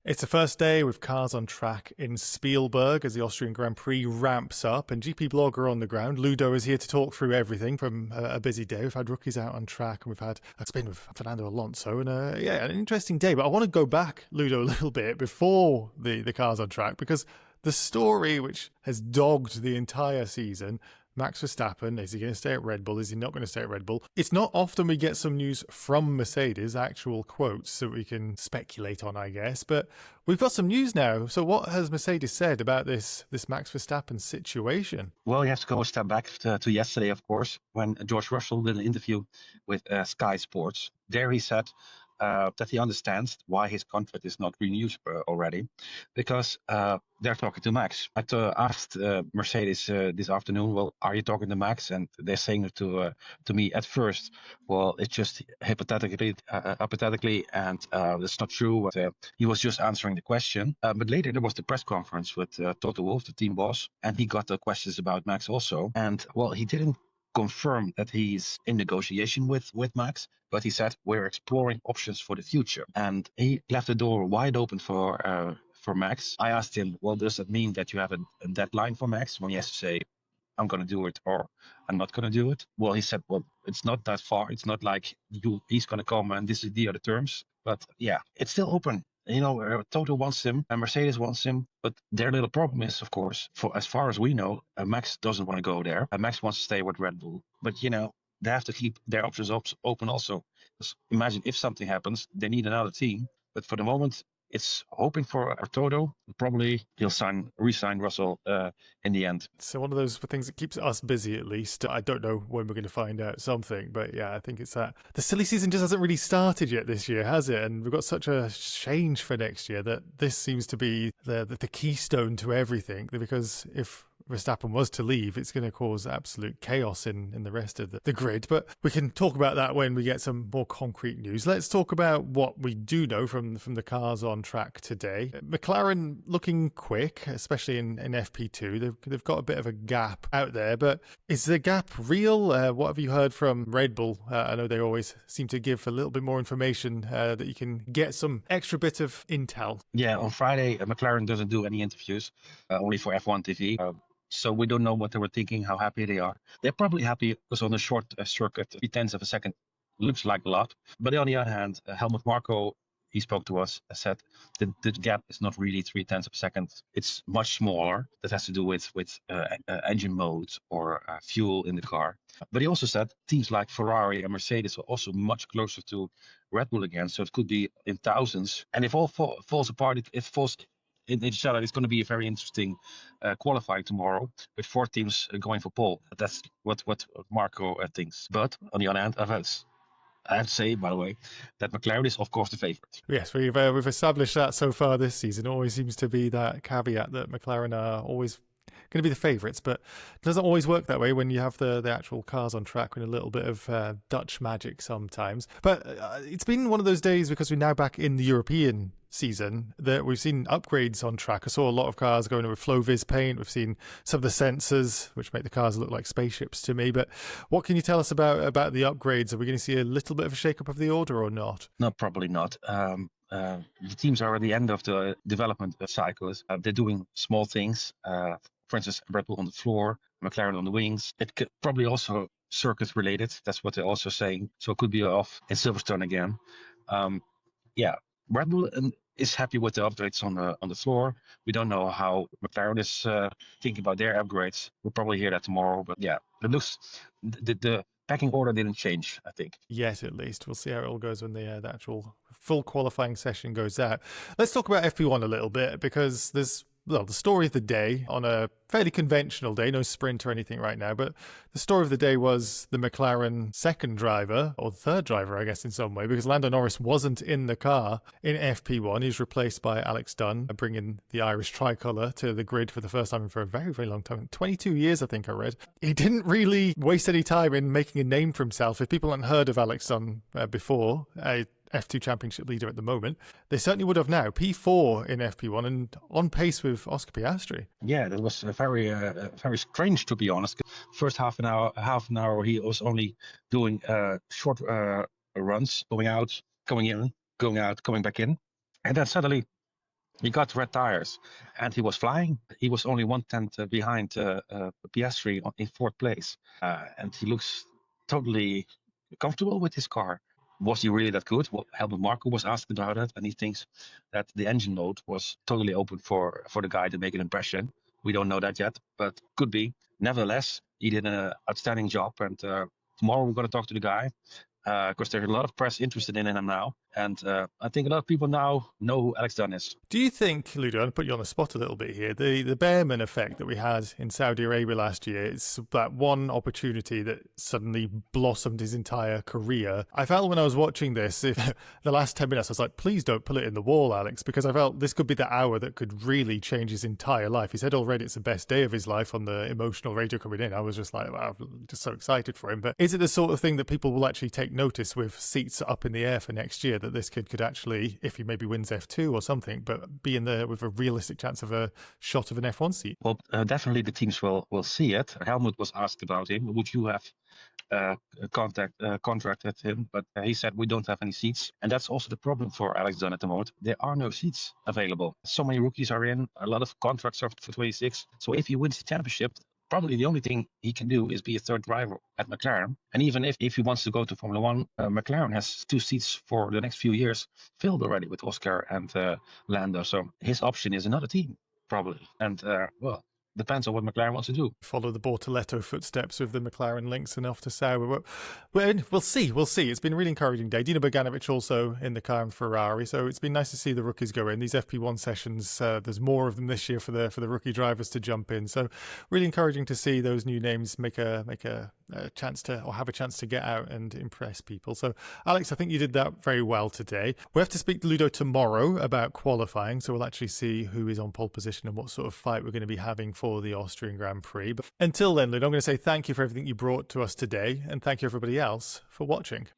It's the first day with cars on track in Spielberg as the Austrian Grand Prix ramps up, and GPblog are on the ground. Ludo is here to talk through everything from a busy day. We've had rookies out on track, and we've had a spin with Fernando Alonso, and an interesting day. But I want to go back, Ludo, a little bit before the cars on track, because the story which has dogged the entire season, Max Verstappen, is he going to stay at Red Bull? Is he not going to stay at Red Bull? It's not often we get some news from Mercedes, actual quotes that we can speculate on, I guess. But we've got some news now. So what has Mercedes said about this Max Verstappen situation? Well, you have to go a step back to yesterday, of course, when George Russell did an interview with Sky Sports. There he said that he understands why his contract is not renewed already, because they're talking to Max. I asked Mercedes this afternoon, well, are you talking to Max? And they're saying to me at first, well, it's just hypothetically, and that's not true. He was just answering the question. But later there was the press conference with Toto Wolff, the team boss, and he got the questions about Max also. And well, he didn't confirm that he's in negotiation with Max, but he said we're exploring options for the future, and he left the door wide open for Max. I asked him, well, does that mean that you have a deadline for Max when he has to say, I'm going to do it or I'm not going to do it? Well, he said, well, it's not that far. It's not like he's going to come and this is the other terms. But yeah, it's still open. You know, Toto wants him and Mercedes wants him, but their little problem is, of course, for as far as we know, Max doesn't want to go there. Max wants to stay with Red Bull, but you know, they have to keep their options open also. Because imagine if something happens, they need another team. But for the moment, it's hoping for Toto. Probably he'll re-sign Russell in the end. So one of those things that keeps us busy, at least. I don't know when we're going to find out something, but yeah, I think it's that the silly season just hasn't really started yet this year, has it? And we've got such a change for next year that this seems to be the keystone to everything. Because if Verstappen was to leave, it's going to cause absolute chaos in the rest of the grid. But we can talk about that when we get some more concrete news. Let's talk about what we do know from the cars on track today. McLaren looking quick, especially in FP2. They've got a bit of a gap out there, but is the gap real? What have you heard from Red Bull? I know they always seem to give a little bit more information that you can get some extra bit of intel. Yeah, on Friday, McLaren doesn't do any interviews, only for F1 TV. So we don't know what they were thinking, how happy they are. They're probably happy because on a short circuit, 0.3 of a second looks like a lot. But on the other hand, Helmut Marko, he spoke to us, said that the gap is not really 0.3 of a second. It's much smaller. That has to do with engine mode or fuel in the car. But he also said teams like Ferrari and Mercedes are also much closer to Red Bull again. So it could be in thousands. And if all falls apart, if it falls in each other, it's going to be a very interesting qualifying tomorrow with 4 teams going for pole. That's what Marco thinks. But on the other hand, I have to say, by the way, that McLaren is, of course, the favourite. Yes, we've established that so far this season. Always seems to be that caveat that McLaren are always going to be the favourites, but it doesn't always work that way when you have the actual cars on track with a little bit of Dutch magic sometimes. But it's been one of those days, because we're now back in the European season, that we've seen upgrades on track. I saw a lot of cars going with Floviz paint. We've seen some of the sensors, which make the cars look like spaceships to me. But what can you tell us about the upgrades? Are we going to see a little bit of a shake-up of the order or not? No, probably not. The teams are at the end of the development cycles. They're doing small things. For instance, Red Bull on the floor, McLaren on the wings. It could probably also circuit related. That's what they're also saying. So it could be off in Silverstone again. Red Bull is happy with the upgrades on the floor. We don't know how McLaren is thinking about their upgrades. We'll probably hear that tomorrow. But yeah, it looks the packing order didn't change, I think. Yet, at least. We'll see how it all goes when the actual full qualifying session goes out. Let's talk about FP1 a little bit, because there's the story of the day on a fairly conventional day, no sprint or anything right now, but the story of the day was the McLaren second driver, or third driver, I guess, in some way, because Lando Norris wasn't in the car in FP1. He's replaced by Alex Dunn, bringing the Irish tricolour to the grid for the first time for a very, very long time. 22 years, I think I read. He didn't really waste any time in making a name for himself. If people hadn't heard of Alex Dunn before, F2 championship leader at the moment, they certainly would have now. P4 in FP1 and on pace with Oscar Piastri. Yeah, that was very strange, to be honest. First half an hour, he was only doing short runs, going out, coming in, going out, coming back in, and then suddenly He got red tires, and he was flying. He was only 1/10 behind Piastri in fourth place, and he looks totally comfortable with his car. Was he really that good? Well, Helmut Marko was asked about it, and he thinks that the engine mode was totally open for the guy to make an impression. We don't know that yet, but could be. Nevertheless, he did an outstanding job, and tomorrow we're going to talk to the guy. Because there's a lot of press interested in him now. And I think a lot of people now know who Alex Dunn is. Do you think, Ludo, I'll put you on the spot a little bit here, the Behrman effect that we had in Saudi Arabia last year, it's that one opportunity that suddenly blossomed his entire career. I felt when I was watching this, the last 10 minutes, I was like, please don't pull it in the wall, Alex, because I felt this could be the hour that could really change his entire life. He said already it's the best day of his life on the emotional radio coming in. I was just like, wow, I'm just so excited for him. But is it the sort of thing that people will actually take notice with seats up in the air for next year, that this kid could actually, if he maybe wins F2 or something, but be in there with a realistic chance of a shot of an F1 seat? Well, definitely the teams will see it. Helmut was asked about him. Would you have contracted him? But he said, we don't have any seats. And that's also the problem for Alex Dunn at the moment. There are no seats available. So many rookies are in, a lot of contracts are for 26. So if he wins the championship, probably the only thing he can do is be a third driver at McLaren. And even if he wants to go to Formula One, McLaren has 2 seats for the next few years filled already with Oscar and Lando. So his option is another team, probably. And, well, depends on what McLaren wants to do. Follow the Bortoletto footsteps with the McLaren links and off to Sauber. We'll see. It's been a really encouraging day. Dino Bogdanovic also in the car in Ferrari, so it's been nice to see the rookies go in. These FP1 sessions, there's more of them this year for the rookie drivers to jump in. So really encouraging to see those new names make a chance to, or have a chance to get out and impress people. So Alex, I think you did that very well today. We have to speak to Ludo tomorrow about qualifying, so we'll actually see who is on pole position and what sort of fight we're going to be having for the Austrian Grand Prix. But until then, Ludo, I'm going to say thank you for everything you brought to us today, and thank you everybody else for watching.